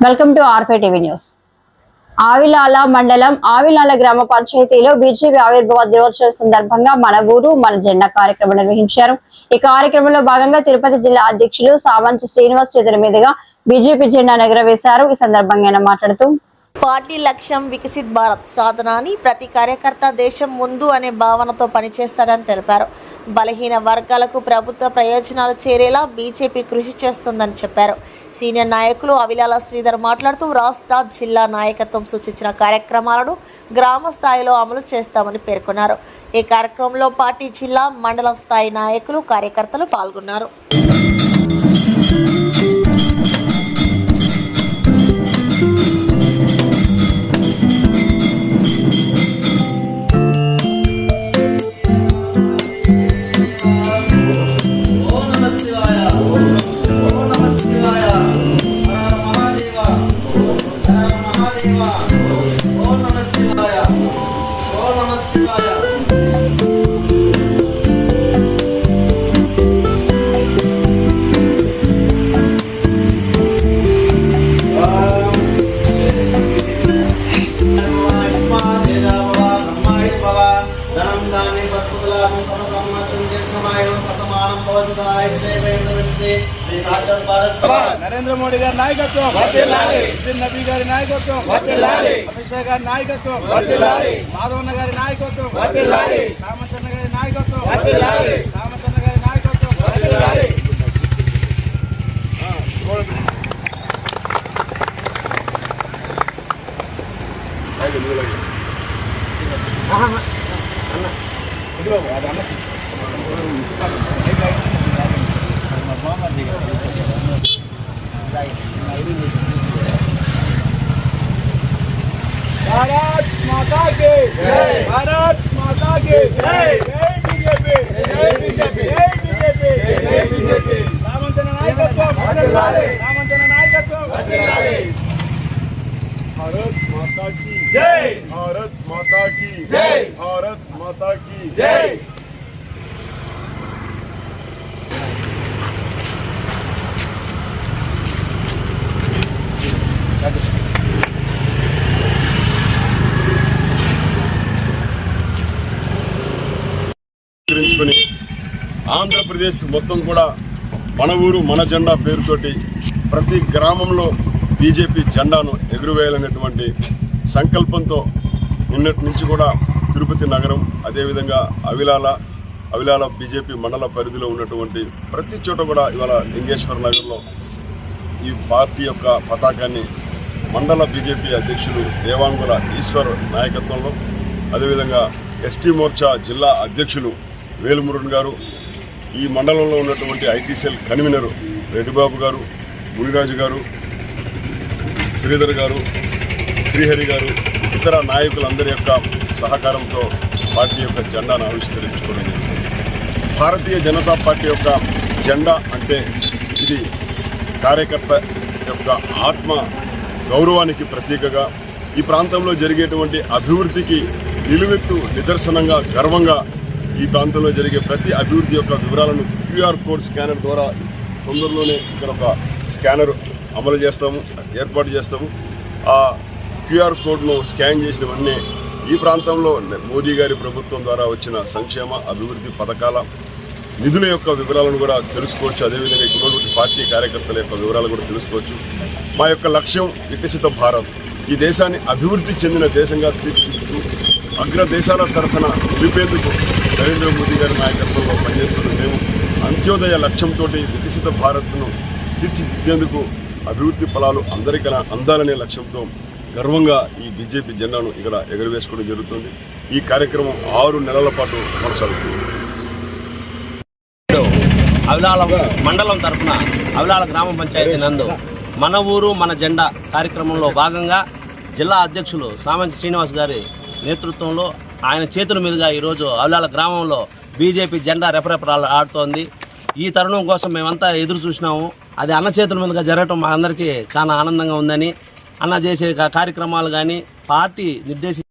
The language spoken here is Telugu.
Welcome to R5 TV news. Avilala మండలం ఆవిలాల గ్రామ పంచాయతీలో బీజేపీ ఆవిర్భావ దినోత్సవం సందర్భంగా మన ఊరు మన జెండా కార్యక్రమం నిర్వహించారు. ఈ కార్యక్రమంలో భాగంగా తిరుపతి జిల్లా అధ్యక్షులు సామంచి శ్రీనివాస్ చేతుల మీదుగా బీజేపీ జెండాను ఎగురవేశారు. ఈ సందర్భంగా ఆయన మాట్లాడుతూ పార్టీ లక్ష్యం వికసిత్ భారత్ సాధన అని, ప్రతి కార్యకర్త దేశం ముందు అనే భావనతో పనిచేస్తాడని తెలిపారు. బలహీన వర్గాలకు ప్రభుత్వ ప్రయోజనాలు చేరేలా బీజేపీ కృషి చేస్తుందని చెప్పారు. సీనియర్ నాయకులు అవిలాల శ్రీధర్ మాట్లాడుతూ రాష్ట్ర జిల్లా నాయకత్వం సూచించిన కార్యక్రమాలను గ్రామ స్థాయిలో అమలు చేస్తామని పేర్కొన్నారు. ఈ కార్యక్రమంలో పార్టీ జిల్లా మండల స్థాయి నాయకులు కార్యకర్తలు పాల్గొన్నారు. నరేంద్ర మోడీ గారి నాయకత్వం, నబీ గారి నాయకత్వం, అమిత్ షా గారి నాయకత్వం, మాధవన్న గారి నాయకత్వం, సామచన్న గారి నాయకత్వం, సామచన్న గారి నాయకత్వం. भारत माता के जय, भारत माता के जय, जय बीजेपी, जय बीजेपी, जय बीजेपी, जय बीजेपी. रामचंद्र नायकत्व, रामचंद्र नायकत्व. भारत माता की जय, भारत माता की जय, भारत माता की जय. ఆంధ్రప్రదేశ్ మొత్తం కూడా మన ఊరు మన జెండా పేరుతోటి ప్రతి గ్రామంలో బీజేపీ జెండాను ఎగురవేయాలనేటువంటి సంకల్పంతో నిన్నటి నుంచి కూడా తిరుపతి నగరం, అదేవిధంగా అవిలాల బీజేపీ మండల పరిధిలో ఉన్నటువంటి ప్రతి చోట కూడా ఇవాళ లింగేశ్వర నగర్లో ఈ పార్టీ యొక్క పతాకాన్ని మండల బీజేపీ అధ్యక్షులు దేవాంగుల ఈశ్వర్ నాయకత్వంలో, అదేవిధంగా ఎస్టీ మోర్చా జిల్లా అధ్యక్షులు వేలుమురుగన్ గారు, ఈ మండలంలో ఉన్నటువంటి ఐటీ సెల్ కన్వీనరు రెడ్డిబాబు గారు, మునిరాజు గారు, శ్రీధర్ గారు, శ్రీహరి గారు, ఇతర నాయకులందరి యొక్క సహకారంతో పార్టీ యొక్క జెండాను ఆవిష్కరించుకోవడం జరిగింది. భారతీయ జనతా పార్టీ యొక్క జెండా అంటే ఇది కార్యకర్త యొక్క ఆత్మ గౌరవానికి ప్రతీకగా, ఈ ప్రాంతంలో జరిగేటువంటి అభివృద్ధికి నిలువెత్తు నిదర్శనంగా, గర్వంగా ఈ ప్రాంతంలో జరిగే ప్రతి అభివృద్ధి యొక్క వివరాలను క్యూఆర్ కోడ్ స్కానర్ ద్వారా తొందరలోనే ఇక్కడ ఒక స్కానర్ అమలు చేస్తాము, ఏర్పాటు చేస్తాము. ఆ క్యూఆర్ కోడ్ను స్కాన్ చేసినవన్నీ ఈ ప్రాంతంలో మోదీ గారి ప్రభుత్వం ద్వారా వచ్చిన సంక్షేమ అభివృద్ధి పథకాల నిధుల యొక్క వివరాలను కూడా తెలుసుకోవచ్చు. అదేవిధంగా ఇక్కడ ఉన్నటువంటి పార్టీ కార్యకర్తల యొక్క వివరాలు కూడా తెలుసుకోవచ్చు. మా యొక్క లక్ష్యం వికసిత భారత్, ఈ దేశాన్ని అభివృద్ధి చెందిన దేశంగా తీర్చిదిద్దుతూ అగ్ర దేశాల సరసన నిలిపేందుకు నరేంద్ర మోదీ గారి నాయకత్వంలో పనిచేస్తున్న మేము అంత్యోదయ లక్ష్యంతో వికసిత భారత్ను తీర్చిదిద్దేందుకు అభివృద్ధి ఫలాలు అందరికీ అందాలనే లక్ష్యంతో గర్వంగా ఈ బీజేపీ జెండాను ఇక్కడ ఎగురవేసుకోవడం జరుగుతుంది. ఈ కార్యక్రమం 6 నెలల పాటు కొనసాగుతుంది. అవిలాల మండలం తరఫున అవిలాల గ్రామ పంచాయతీ నందు మన ఊరు మన జెండా కార్యక్రమంలో భాగంగా జిల్లా అధ్యక్షులు సామంచి శ్రీనివాస్ గారి నేతృత్వంలో ఆయన చేతుల మీదుగా ఈరోజు అవిలాల గ్రామంలో బీజేపీ జెండా రెపరెపరాలు ఆడుతోంది. ఈ తరుణం కోసం మేమంతా ఎదురు చూసినాము. అది అన్న చేతుల మీదుగా జరగటం మా అందరికీ చాలా ఆనందంగా ఉందని, అన్న చేసే కార్యక్రమాలు కానీ పార్టీ నిర్దేశించిన